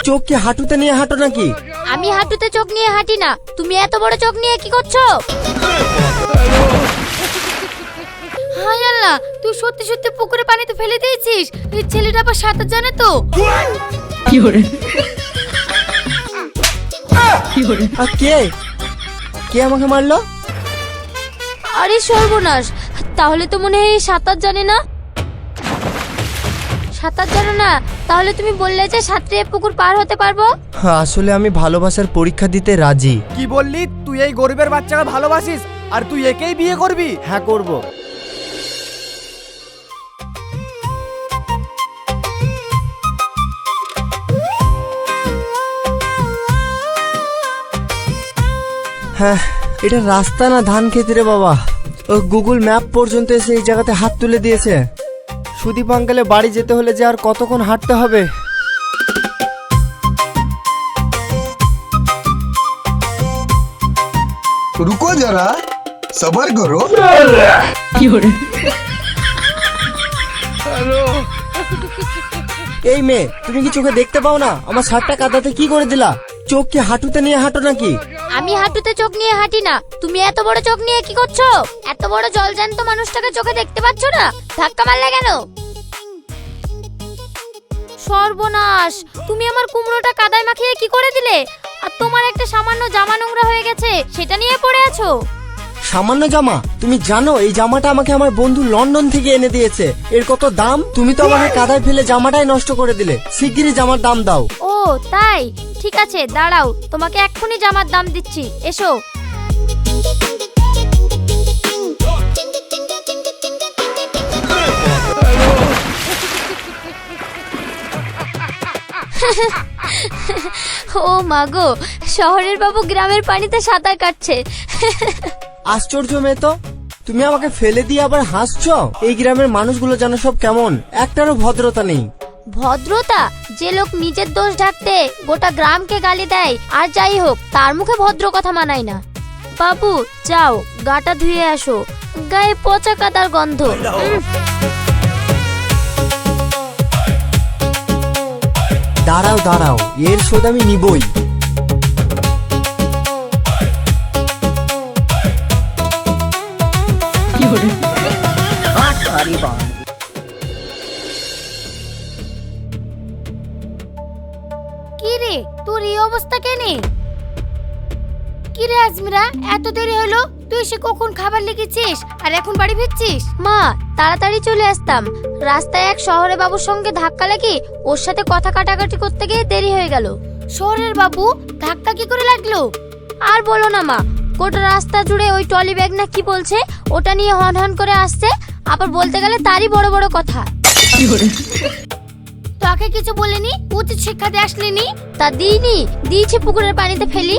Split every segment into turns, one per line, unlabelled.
চোখ কি হাঁটুতে নিয়ে হাঁটো নাকি?
আমি হাঁটুতে চোখ নিয়ে হাঁটি না, তুমি এত বড় চোখ নিয়ে কি করছো? হায় আল্লাহ, তুই সত্যি সত্যি পুকুরে পানিতে ফেলে দিয়েছিস। এই ছেলেটা আবার সাঁতার জানে তো?
আর কে কে আমাকে মারলো?
আরে সর্বনাশ, তাহলে তো মনে হয় সাঁতার জানে না। সাঁতার জানো না, তাহলে তুমি বললে যে সাঁতরে পুকুর পার হতে পারবো।
আসলে আমি ভালোবাসার পরীক্ষা দিতে রাজি।
কি বললি? তুই এই গরিবের বাচ্চাকে ভালোবাসিস আর তুই একেই বিয়ে করবি? হ্যাঁ করব।
হ্যাঁ, এটা রাস্তা না ধান খেতে রে বাবা। ও গুগল ম্যাপ পর্যন্ত এসে এই জায়গাতে হাত তুলে দিয়েছে। সুদীপ আঙ্কেলে বাড়ি যেতে হলে যে আর কতক্ষণ হাঁটতে হবে।
रुको जरा सबर करो।
এই মেয়ে, তুমি কি চোখে দেখতে পাও না আমার শার্টটা কাদাতে কি করে দিলা? চোখ কি হাঁটুতে নিয়ে হাঁটো নাকি?
আমি হাঁটুতে চোখ নিয়ে হাঁটি না, তুমি এত বড় চোখ নিয়ে কি করছো? এত বড় জলজ্যান্ত মানুষটাকে চোখে দেখতে পাচ্ছ না? ধাক্কা মারলে কেন? সর্বনাশ, তুমি আমার কুমড়োটা কাদায় মাখিয়ে কি করে দিলে? আর তোমার একটা সামান্য জামা নোংরা হয়ে গেছে, সেটা নিয়ে পড়ে আছো।
সামান্য জামা? তুমি জানো এই জামাটা আমাকে আমার বন্ধু লন্ডন থেকে এনে দিয়েছে। এর কত দাম? তুমি তো আমাকে কাদায় ফেলে জামাটাই নষ্ট করে দিলে। শিগগিরই জামার দাম দাও।
ও তাই, ঠিক আছে দাঁড়াও, তোমাকে এক্ষুনি জামার দাম দিচ্ছি, এসো। ও মাগো, শহরের বাবু গ্রামের পানিতে সাঁতার কাটছে।
আশ্চর্য মেয়ে তো, তুমি আমাকে ফেলে দিয়ে আবার হাসছো। এই গ্রামের মানুষগুলো যেন সব কেমন, একটারও ভদ্রতা নেই।
ভদ্রতা? যে লোক নিজের দোষ ঢাকতে গোটা গ্রামকে গালি দেয়, আর যাই হোক তার মুখে ভদ্র কথা মানায় না। বাবু যাও, গাটা ধুয়ে আসো, গায়ে পচা কাদার গন্ধ।
দাঁড়াও দাঁড়াও, এর শোধ আমি নিবই।
কি রে, তোর এই অবস্থা কেনে? কি রে আজমিরা, এত দেরি হলো? তুই সে কখন খাবার লিখেছিস আর এখন বাড়ি ফিরছিস? মা, তাড়াতাড়ি চলে আসতাম, রাস্তায় এক শহরে বাবুর সঙ্গে ধাক্কা লাগি, ওর সাথে কথা কাটাকাটি করতে গিয়ে দেরি হয়ে গেল। শহরের বাবু ধাক্কা কি করে লাগলো? আর বলো না মা, গোটা রাস্তা জুড়ে ওই টলি ব্যাগ না কি বলছে, ওটা নিয়ে হন হন করে আসছে, আবার বলতে গেলে তারই বড় বড় কথা। তাকে কিছু বলেনি? উচিত শিক্ষা দিয়ে আসলেনি? তা দিইনি, দিয়েছে পুকুরের পানিতে ফেলি।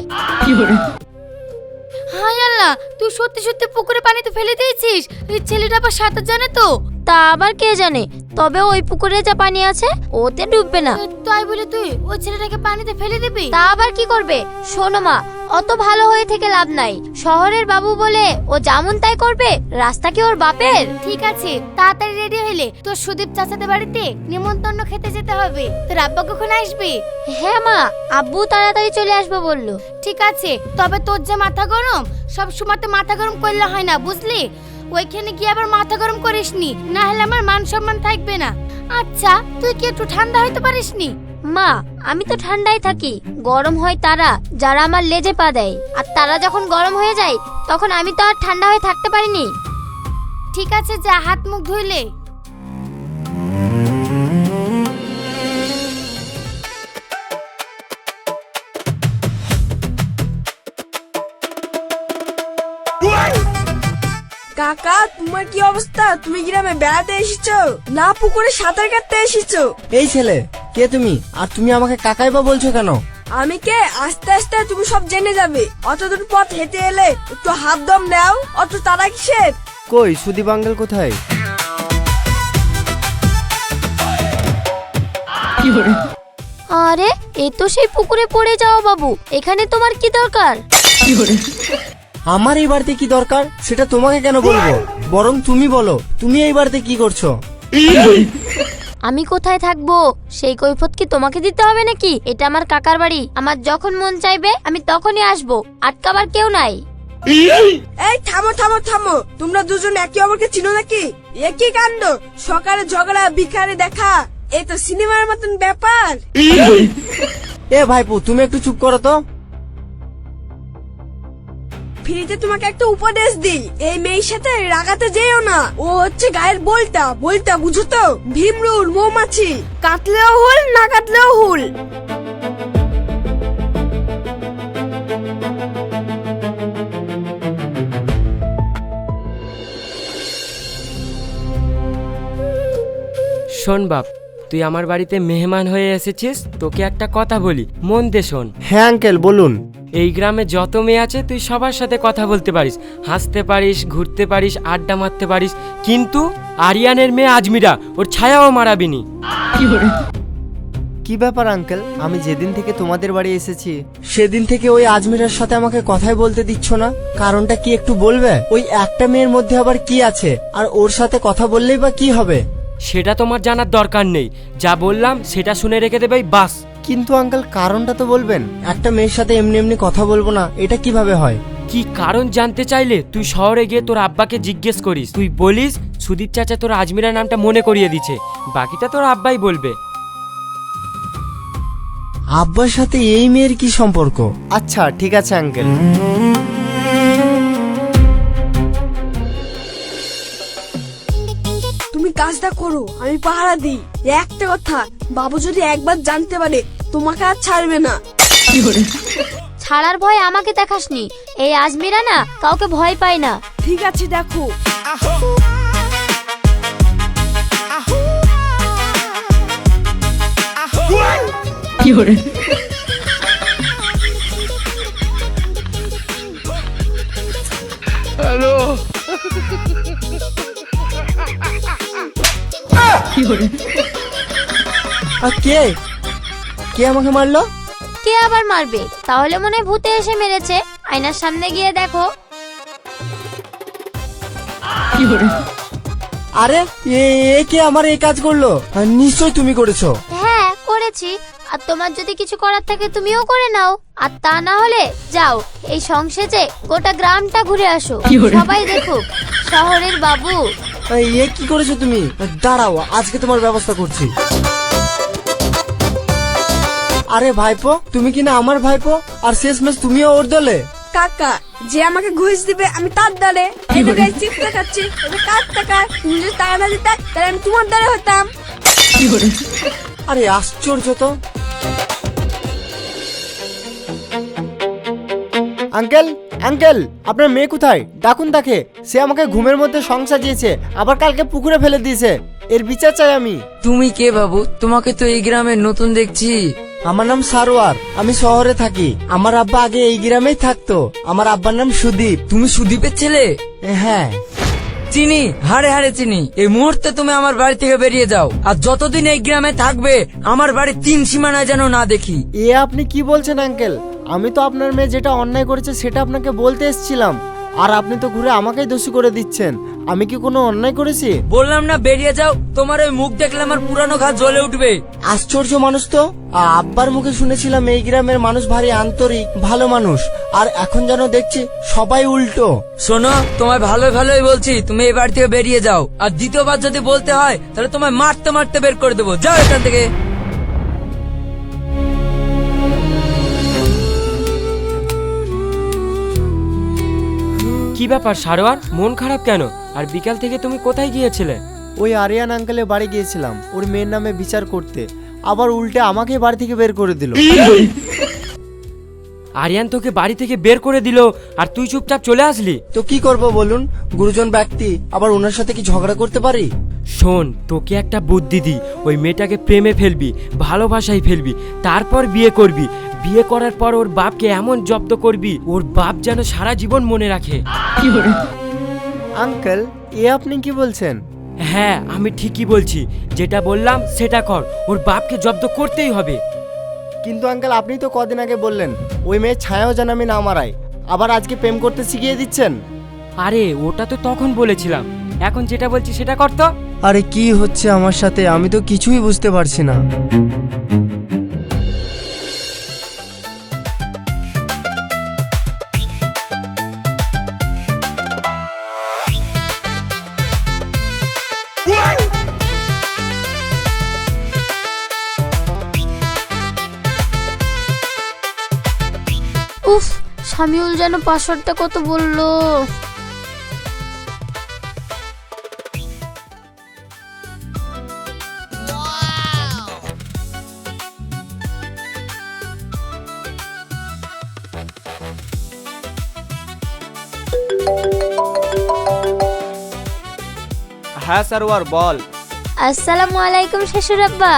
হায় আল্লাহ, তুই সত্যি সত্যি পুকুরে পানিতে ফেলে দিয়েছিস। এই ছেলেটা আবার সাঁতার জানে তো? তা আবার কে জানে, তবে ওই পুকুরে যা পানি আছে ওতে ডুববে না। তাই বলে তুই ওই ছেলেটাকে পানিতে ফেলে দিবি? তা আবার কি করবে? শোনো মা, অত ভালো হয়ে থেকে লাভ নাই। শহরের বাবু বলে ও যেমন তাই করবে, রাস্তা কি ওর বাপের? ঠিক আছে, তাড়াতাড়ি রেডি হইলে তোর সুদীপ চাচাদের বাড়িতে নিমন্ত্রণ খেতে যেতে হবে। তোর আব্বা কখন আসবে? হ্যাঁ মা, আব্বু তাড়াতাড়ি চলে আসবে বললো। ঠিক আছে, তবে তোর যে মাথা গরম, সব সময় তো মাথা গরম করলে হয় না, বুঝলি? ওইখানে গিয়ে আবার মাথা গরম করিসনি, না হলে আমার মান সম্মান থাকবে না। আচ্ছা, তুই কি একটু ঠান্ডা হইতে পারিসনি? মা, আমি তো ঠান্ডায় থাকি, গরম হয় তারা যারা আমার লেজে পা দেয়, আর তারা যখন গরম হয়ে যায় তখন আমি তো আর ঠান্ডা হয়ে থাকতে পারিনি। ঠিক আছে, যা হাত মুখ ধুইলে।
কাকা, তোমার কি অবস্থা? তুমি গ্রামে বেড়াতে এসেছো না পুকুরে সাঁতার কাটতে এসেছো?
এই ছেলে, কে তুমি? আর তুমি আমাকে কাকাই বা বলছো কেন?
আমি কে? আস্তে আস্তে তুমি সব জেনে যাবে। অতদূর পথ হেঁটে এলে একটু হাত দম দাও, অত তারা কিসের?
কই সুদীপ আঙ্কেল কোথায়?
আরে, এ তো সেই পুকুরে পড়ে যাওয়া বাবু, এখানে তোমার কি দরকার?
আমার এই বাড়িতে কি দরকার সেটা তোমাকে কেন বলবো? বরং তুমি বলো, তুমি এই বাড়িতে কি করছো?
আমি কোথায় থাকবো সেই কৈফত কি তোমাকে দিতে হবে নাকি? এটা আমার কাকার বাড়ি, আমার যখন মন চাইবে আমি তখনই আসবো, আটকাবার কেউ নাই।
এই থামো থামো থামো, তোমরা দুজন একে অপরকে চিনো নাকি? একই কাণ্ড, সকালে ঝগড়া বিকালে দেখা, এই তো সিনেমার মতন ব্যাপার।
এ ভাইপো তুমি একটু চুপ করো তো।
ফ্রিতে তোমাকে একটা উপদেশ দিই, এই মেয়ের সাথে রাগাতে যেও না। ও হচ্ছে গায়ের বলটা, বলটা বুঝো তো? ভীমরুল মৌমাছি, কাটলেও হুল না কাটলেও হুল।
শোন বাপ, তুই আমার বাড়িতে মেহমান হয়ে এসেছিস, তোকে একটা কথা বলি, মন দিয়ে শোন।
হ্যাঁ আঙ্কেল বলুন।
এই গ্রামে যত মেয়ে আছে তুই সবার সাথে কথা বলতে পারিস, হাসতে পারিস, ঘুরতে পারিস, আড্ডা মারতে পারিস, কিন্তু আরিয়ানের মেয়ে আজমিরা, ওর ছায়াও মারাবিনি।
কি ব্যাপার আঙ্কেল, আমি যেদিন থেকে তোমাদের বাড়ি এসেছি সেদিন থেকে ওই আজমিরার সাথে আমাকে কথাই বলতে দিচ্ছ না, কারণটা কি একটু বলবে? ওই একটা মেয়ের মধ্যে আবার কি আছে, আর ওর সাথে কথা বললেই বা কি হবে?
সেটা তোমার জানার দরকার নেই, যা বললাম সেটা শুনে রেখে দেবে বাস।
কিন্তু আঙ্কেল কারণটা তো বলবেন। একটা মেয়ের সাথে এমনি এমনি কথা বলবো না, এটা কিভাবে হয়?
কি কারণ জানতে চাইলে তুই শহরে গিয়ে তোর আব্বাকে জিজ্ঞেস করিস, তুই বলিস সুদীপ চাচা তোর আজমিরা নামটা মনে করিয়ে দিছে, বাকিটা তোর আব্বাই বলবে।
আব্বার সাথে এই মেয়ের কি সম্পর্ক? আচ্ছা ঠিক আছে আঙ্কেল।
তুমি কাজটা করো, আমি পাহারা দিই। একটা কথা, বাবু যদি একবার জানতে পারে তোমাকে আর ছাড়বে না।
ছাড়ার ভয় আমাকে দেখাসনি, এই আজমিরা না কাউকে ভয় পায় না।
ঠিক আছে দেখো।
আর কে কে আমাকে মারলো?
কে আবার মারবে? তাহলে মনে হয় ভূতে এসে মেরেছে। আয়নার সামনে গিয়ে দেখো।
আরে এ কে আমার এই কাজ করলো? নিশ্চয় তুমি করেছো।
হ্যাঁ করেছি, আর তোমার যদি কিছু করার থাকে তুমিও করে নাও, আর তা না হলে যাও এই সংসেজে গোটা গ্রামটা ঘুরে আসো, সবাই দেখুক শহরের বাবু।
এ কি করেছো তুমি? দাঁড়াও, আজকে তোমার ব্যবস্থা করছি। আরে ভাইপো, তুমি কিনা আমার ভাইপো, আর শেষমেশ তুমিও ওর দলে?
কাকা, যে আমাকে ঘুষ দিবে আমি তার দলে। এটা গায়ে চিপটা খাচ্ছি, এটা কার টাকা? তুমি যদি টাকা না দিতে তাহলে আমি তোমার দলে হতাম।
আরে আশ্চর্য তো। আঙ্কেল আঙ্কেল, আপনার মেয়ে কোথায়? ডাকুন তাকে, সে আমাকে ঘুমের মধ্যে সং সাজিয়েছে, আবার কালকে পুকুরে ফেলে দিয়েছে। এর বিচার চাই আমি।
তুমি কে বাবু? তোমাকে তো এই গ্রামে নতুন দেখছি।
আমার নাম সারোয়ার, আমি শহরে থাকি। আমার আব্বা আগে এই গ্রামেই থাকতো। আমার আব্বার নাম সুদীপ।
তুমি সুদীপের ছেলে?
হ্যাঁ
চিনি, হাড়ে হাড়ে চিনি। এই মুহূর্তে তুমি আমার বাড়ি থেকে বেরিয়ে যাও, আর যতদিন এই গ্রামে থাকবে আমার বাড়ির 3 সীমানায় যেন না দেখি।
এ আপনি কি বলছেন আঙ্কেল? আমি তো আপনার মেয়ে যেটা অন্যায় করেছে সেটা আপনাকে বলতে এসেছিলাম, আর আপনি তো ঘুরে আমাকেই দোষী করে দিচ্ছেন। আমি কি কোনো অন্যায় করেছি?
বললাম না বেরিয়ে যাও, তোমার ওই মুখ দেখলে আমার পুরানো ঘা জ্বলে উঠবে।
আশ্চর্য মানুষ তো। আব্বার মুখে শুনেছিলাম এই গ্রামের মানুষ ভারী আন্তরিক, ভালো মানুষ, আর এখন যেন দেখছি সবাই উল্টো।
শোনো, তোমায় ভালোই ভালোই বলছি, তুমি এই বাড়ি থেকে বেরিয়ে যাও, আর দ্বিতীয়বার যদি বলতে হয় তাহলে তোমায় মারতে মারতে বের করে দেবো। যাও এখান থেকে।
কি ব্যাপার সারোয়ার, মন খারাপ কেন? আর বিকাল থেকে তুমি কোথায় গিয়েছিলে?
ওই আরিয়ান আঙ্কেলের বাড়ি গিয়েছিলাম ওর মেয়ের নামে বিচার করতে, আবার উল্টে আমাকে বাড়ি থেকে বের করে দিল।
আরিয়ান তোকে বাড়ি থেকে বের করে দিল আর তুই চুপচাপ চলে আসলি?
তো কি করব বলুন, গুরুজন ব্যক্তি, আবার ওনার সাথে কি ঝগড়া করতে পারি?
শোন, তোকে একটা বুদ্ধি দি, ওই মেয়েটাকে প্রেমে ফেলবি, ভালোবাসায় ফেলবি, তারপর বিয়ে করবি। বিয়ে করার পর ওর বাপকে এমন জব্দ করবি ওর বাপ যেন সারা জীবন মনে রাখে।
আঙ্কেল এ আপনি কি বলছেন?
হ্যাঁ আমি ঠিকই বলছি, যেটা বললাম সেটা কর, ওর বাপকে জব্দ করতেই হবে।
কিন্তু আঙ্কেল আপনি তো কদিন আগে বললেন ওই মেয়ের ছায়াও যেন আমি না মারাই, আবার আজকে প্রেম করতে শিখিয়ে দিচ্ছেন।
আরে ওটা তো তখন বলেছিলাম, এখন যেটা বলছি সেটা করতো।
আরে কি হচ্ছে আমার সাথে, আমি তো কিছুই বুঝতে পারছি না।
উফ, শামিউল যেন পাসওয়ার্ডটা কত বললো।
হ্যাঁ সারোয়ার বল।
আসসালামু আলাইকুম শ্বশুর আব্বা।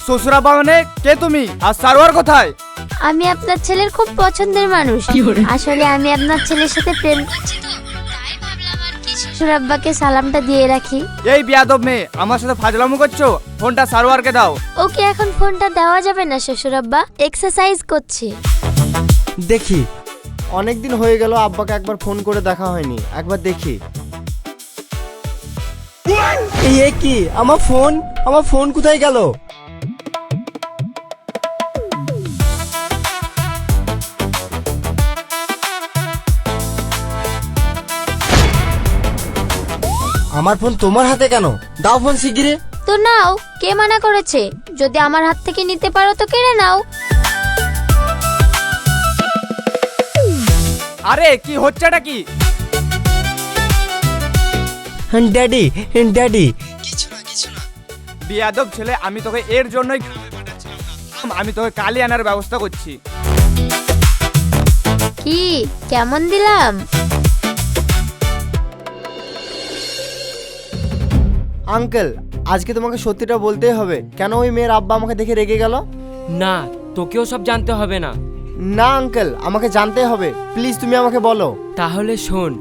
শ্বশুরাবা মানে কে তুমি, আর সারোয়ার কোথায়?
আমি আপনার ছেলের খুব পছন্দের মানুষ। আসলে আমি আপনার ছেলের সাথে প্রেম করছি তো, তাই ভাবলাম আর কি শ্বশুর আব্বাকে সালামটা দিয়ে রাখি।
এই বিয়াদব মেয়ে, আমার সাথে ফাজলামো করছো? ফোনটা সারোয়ারকে দাও।
ওকে এখন ফোনটা দেওয়া যাবে না শ্বশুর আব্বা, এক্সারসাইজ করছি।
দেখি, অনেকদিন হয়ে গেল আব্বাকে একবার ফোন করে দেখা হয়নি, একবার দেখি। এ কি, আমার ফোন কোথায় গেল? আমার ফোন তোমার হাতে কেন? দাও ফোন শিগগিরই।
তো নাও, কে মানা করেছে? যদি আমার হাত থেকে নিতে পারো তো কেড়ে নাও।
আরে কি হচ্ছেটা কি?
Daddy, daddy.
বিয়াদব ছেলে, আমি তোকে এর জন্যই গ্রামে পাঠাচ্ছিলাম। আমি তোকে কালি আনার ব্যবস্থা করছি।
কি কেমন দিলাম?
আঙ্কেল, আজকে তোমাকে সত্যিটা বলতেই হবে। কেন ওই মেয়ের আব্বা আমাকে দেখে রেগে গেল?
না, তোকেও সব জানতে হবে না।
না আঙ্কেল, আমাকে জানতে হবে, প্লিজ তুমি আমাকে বলো।
তাহলে শোন,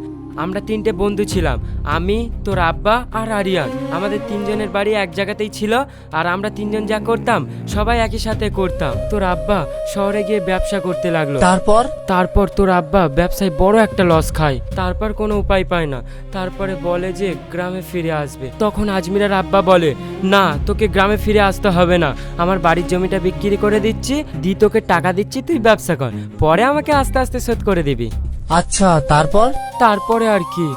আমরা 3টে বন্ধু ছিলাম, আমি, তোর আব্বা আর আরিয়ান। আমাদের 3জনের বাড়ি এক জায়গাতেই ছিল, আর আমরা 3জন যা করতাম সবাই একই সাথে করতাম। তোর আব্বা শহরে গিয়ে ব্যবসা করতে লাগলো। তারপর তোর আব্বা ব্যবসায় বড় একটা লস খায়। তারপর কোনো উপায় পায় না। তারপরে বলে যে গ্রামে ফিরে আসবে। তখন আজমিরার আব্বা বলে, না, তোকে গ্রামে ফিরে আসতে হবে না, আমার বাড়ির জমিটা বিক্রি করে দিচ্ছি, তোকে টাকা দিচ্ছি, তুই ব্যবসা কর, পরে আমাকে আস্তে আস্তে শোধ করে দিবি।
আচ্ছা,
তারপরে আর কি,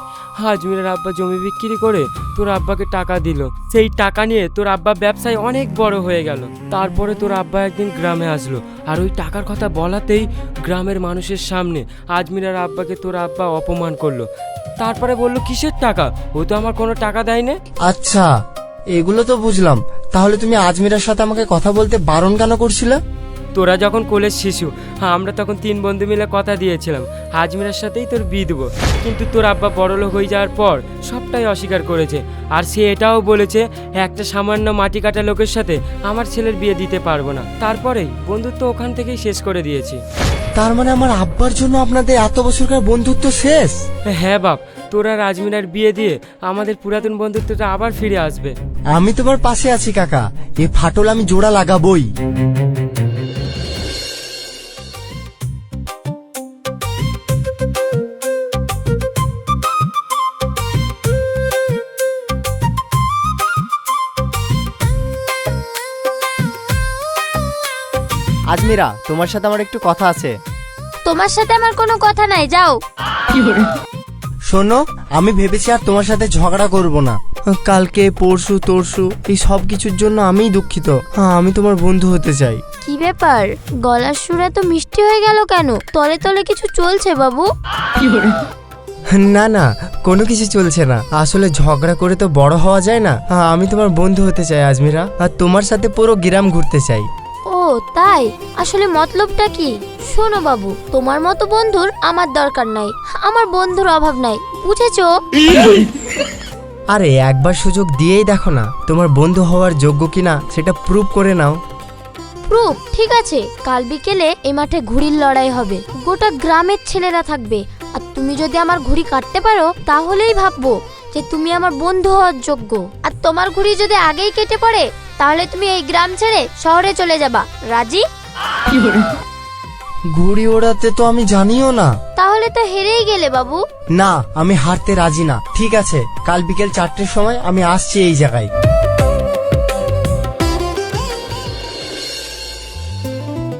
আজমিরের আব্বা জমি বিক্রি করে তোর আব্বাকে টাকা দিল। সেই টাকা নিয়ে তোর আব্বা ব্যবসায় অনেক বড় হয়ে গেল। তারপরে তোর আব্বা একদিন গ্রামে আসলো, আর ওই টাকার কথা বলাতেই গ্রামের মানুষের সামনে আজমিরের আব্বাকে তোর আব্বা অপমান করলো। তারপরে বললো, কিসের টাকা? ও তো আমার কোনো টাকা দেয়নি।
আচ্ছা, এগুলো তো বুঝলাম। তাহলে তুমি আজমিরের সাথে আমাকে কথা বলতে বারণ কেন করছিলে?
তোরা যখন কোলের শিশু, আমরা তখন 3 বন্ধু মিলে কথা দিয়েছিলাম আজমিরের সাথেই তোর বিয়ে দেবো। কিন্তু তোর আব্বা বড়লোক হয়ে যাওয়ার পর সবটাই অস্বীকার করেছে। আর সে এটাও বলেছে, একটা সামান্য মাটি কাটা লোকের সাথে আমার ছেলের বিয়ে দিতে পারবো না। তারপরেই বন্ধুত্ব ওখান থেকেই শেষ করে দিয়েছি।
তার মানে আমার আব্বার জন্য আপনাদের এত বছরকার বন্ধুত্ব শেষ?
হ্যাঁ বাপ, তোরা আজমিরার বিয়ে দিয়ে আমাদের পুরাতন বন্ধুত্বটা আবার ফিরে আসবে।
আমি তোমার পাশে আছি কাকা, এ ফাটল আমি জোড়া লাগাবই। আজমিরা, তোমার সাথে আমার একটু কথা আছে।
তোমার সাথে আমার কোনো কথা নাই, যাও।
শোনো, আমি ভেবেছি আর তোমার সাথে ঝগড়া করব না। কালকে পরশু তরশু এই সব কিছুর জন্য আমিই দুঃখিত। আমি তোমার বন্ধু হতে চাই।
কি ব্যাপার, গলার সুর এত মিষ্টি হয়ে গেল কেন? তলে তলে কিছু চলছে বাবু?
না না, কোনো কিছু চলছে না। আসলে ঝগড়া করে তো বড় হওয়া যায় না। আমি তোমার বন্ধু হতে চাই আজমিরা, আর তোমার সাথে পুরো গ্রাম ঘুরতে চাই।
ও তাই? আসলে মতলবটা কি? শোনো বাবু, তোমার মতো বন্ধুর আমার দরকার নাই, আমার বন্ধুর অভাব নাই, বুঝেছো?
আরে একবার সুযোগ দিয়েই দেখো না, তোমার বন্ধু হওয়ার যোগ্য কিনা সেটা প্রুভ করে নাও।
প্রুফ? ঠিক আছে, কাল বিকেলে এই মাঠে ঘুড়ির লড়াই হবে, গোটা গ্রামের ছেলেরা থাকবে। আর তুমি যদি আমার ঘুড়ি কাটতে পারো, তাহলেই ভাববো যে তুমি আমার বন্ধু হওয়ার যোগ্য। আর তোমার ঘুড়ি যদি আগেই কেটে পড়ে, তাহলে তুমি এই গ্রাম ছেড়ে শহরে চলে যাবা। রাজি?
ঘুড়ি ওড়াতে তো আমি জানিও না।
তাহলে তো হেরেই গেলে বাবু।
না, আমি হারতে রাজি না। ঠিক আছে, কাল বিকেল 4টের সময় আমি আসছি এই জায়গায়।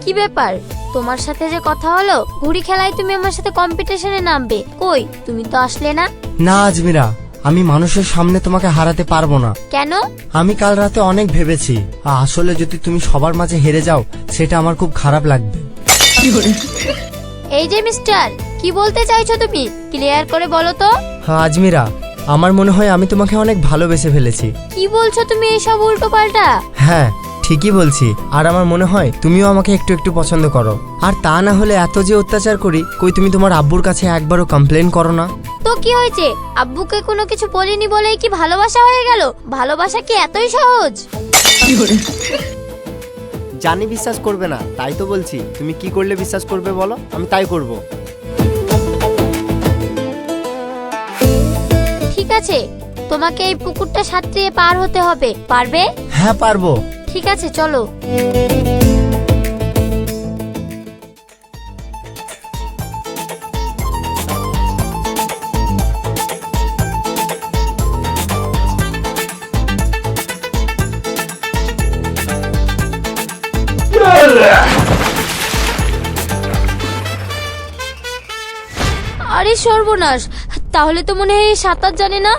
কি ব্যাপার, তোমার সাথে যে কথা হলো ঘুড়ি খেলায় তুমি আমার সাথে কম্পিটিশনে নামবে, কই তুমি তো আসলে না?
না আজমিরা, আমি মানুষের সামনে তোমাকে হারাতে পারবো না।
কেন?
আমি কাল রাতে অনেক ভেবেছি, আসলে যদি তুমি সবার মাঝে হেরে যাও সেটা আমার খুব খারাপ লাগবে।
এই যে মিস্টার, কি বলতে চাইছো তুমি? ক্লিয়ার করে বলো তো।
হ্যাঁ আজমিরা, আমার মনে হয় আমি তোমাকে অনেক ভালোবেসে ফেলেছি।
কি বলছো তুমি এইসব উল্টো পাল্টা?
হ্যাঁ ঠিকই বলছি, আর আমার মনে হয় তুমিও আমাকে একটু একটু পছন্দ করো। আর তা না হলে এত যে অত্যাচার করি, কই তুমি তোমার আব্বুর কাছে একবারও কমপ্লেন করো না?
তো কি হয়েছে, আব্বুকে কোনো কিছু বলিনি বলেই কি ভালোবাসা হয়ে গেল? ভালোবাসা কি এতই সহজ?
জানি বিশ্বাস করবে না, তাই তো বলছি। তুমি কি করলে বিশ্বাস করবে বলো, আমি তাই করব।
ঠিক আছে, তোমাকে এই পুকুরটা সাঁতরিয়ে পার হতে হবে, পারবে?
হ্যাঁ পারবো।
ঠিক আছে চলো। আরে সর্বনাশ, তাহলে তো মনে হয় সাঁতার জানে না।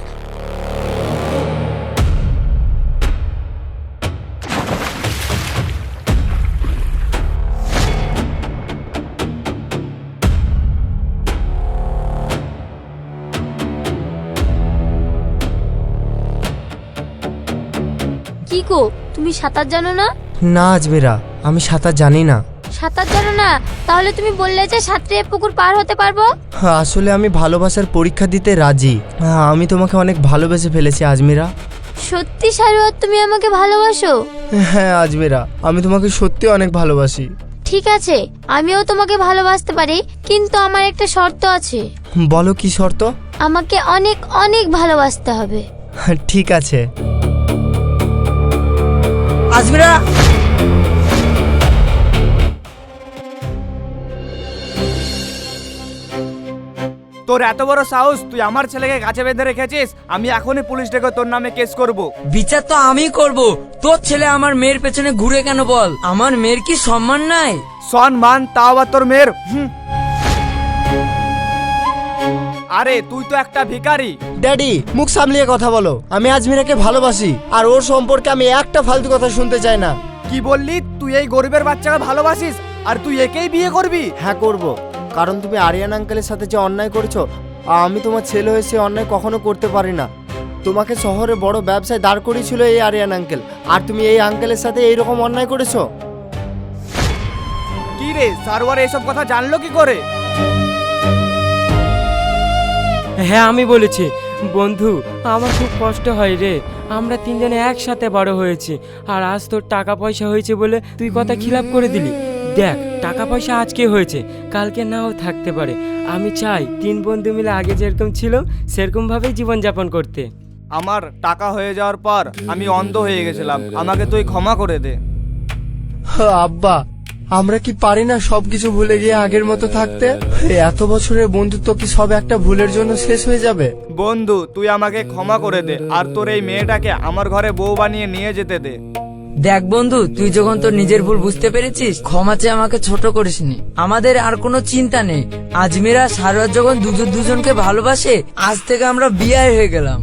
কি গো, তুমি সাঁতার জানো না?
না আজমিরা, আমি সাঁতার জানি না।
সাঁতার জানো না, তাহলে তুমি বললে যে সাঁতরিয়ে পুকুর পার হতে পারবো।
আসলে আমি ভালোবাসার পরীক্ষা দিতে রাজি। আমি তোমাকে অনেক ভালোবেসে ফেলেছি আজমিরা।
সত্যি সারোয়ার, তুমি আমাকে ভালোবাসো?
হ্যাঁ আজমিরা, আমি তোমাকে সত্যি অনেক ভালোবাসি।
ঠিক আছে, আমিও তোমাকে ভালোবাসতে পারি, কিন্তু আমার একটা শর্ত আছে।
বলো কি শর্ত?
আমাকে অনেক অনেক ভালোবাসতে হবে।
ঠিক আছে।
আজমিরা,
তোর এত বড় সাহস, তুই আমার ছেলেকে গাছে বেঁধে রেখেছিস। আমি এখনই পুলিশ ডেকে তোর নামে কেস করব।
বিচার তো আমি করব। তোর ছেলে আমার মেয়ের পেছনে ঘুরে কেন বল? আমার মেয়ের কি সম্মান নাই?
সম্মান, তাও আবার তোর মেয়ের। আরে তুই তো একটা ভিখারি।
ড্যাডি, মুখ সামলিয়ে কথা বলো। আমি আজমিরাকে ভালোবাসি, আর ওর সম্পর্কে আমি একটা ফালতু কথা শুনতে চাই না।
কি বললি? তুই এই গরিবের বাচ্চাকে ভালোবাসিস, আর তুই একেই বিয়ে করবি?
হ্যাঁ করব, কারণ তুমি আরিয়ান আঙ্কেলের সাথে যে অন্যায় করেছো, আমি তোমার ছেলে হয়ে সে অন্যায় কখনো করতে পারি না। তোমাকে শহরে বড় ব্যবসায় দাঁড় করিয়েছিল এই আরিয়ান আঙ্কেল, আর তুমি এই আঙ্কেলের সাথে এইরকম অন্যায় করেছো।
কি রে, সারোয়ার এসব কথা জানলো কি করে?
হ্যাঁ আমি বলেছি বন্ধু, আমার খুব কষ্ট হয় রে। আমরা তিনজনে একসাথে বড় হয়েছি, আর আজ তোর টাকা পয়সা হয়েছে বলে তুই কথা খিলাপ করে দিলি। দেখ, টাকা পয়সা আজকে হয়েছে, কালকে নাও থাকতে পারে। আমি চাই তিন বন্ধু মিলে আগে যেরকম ছিল সেরকম ভাবেই জীবনযাপন করতে।
আমার টাকা হয়ে যাওয়ার পর আমি অন্ধ হয়ে গেছিলাম, আমাকে তুই ক্ষমা করে দে।
আব্বা, আমরা কি পারি না সবকিছু ভুলে গিয়ে আগের মতো থাকতে? এত বছরের বন্ধুত্ব কি সব একটা ভুলের জন্য শেষ হয়ে যাবে?
বন্ধু, তুই আমাকে ক্ষমা করে দে, আর তোর এই মেয়েটাকে আমার ঘরে বউ বানিয়ে নিয়ে যেতে দে।
দেখ বন্ধু, তুই যখন তোর নিজের ভুল বুঝতে পেরেছিস, ক্ষমা চেয়ে আমাকে ছোট করিসনি। আমাদের আর কোনো চিন্তা নেই। আজমিরা সারোয়ার যখন দুজনকে ভালোবাসে, আজ থেকে আমরা বিয়ে হয়ে গেলাম।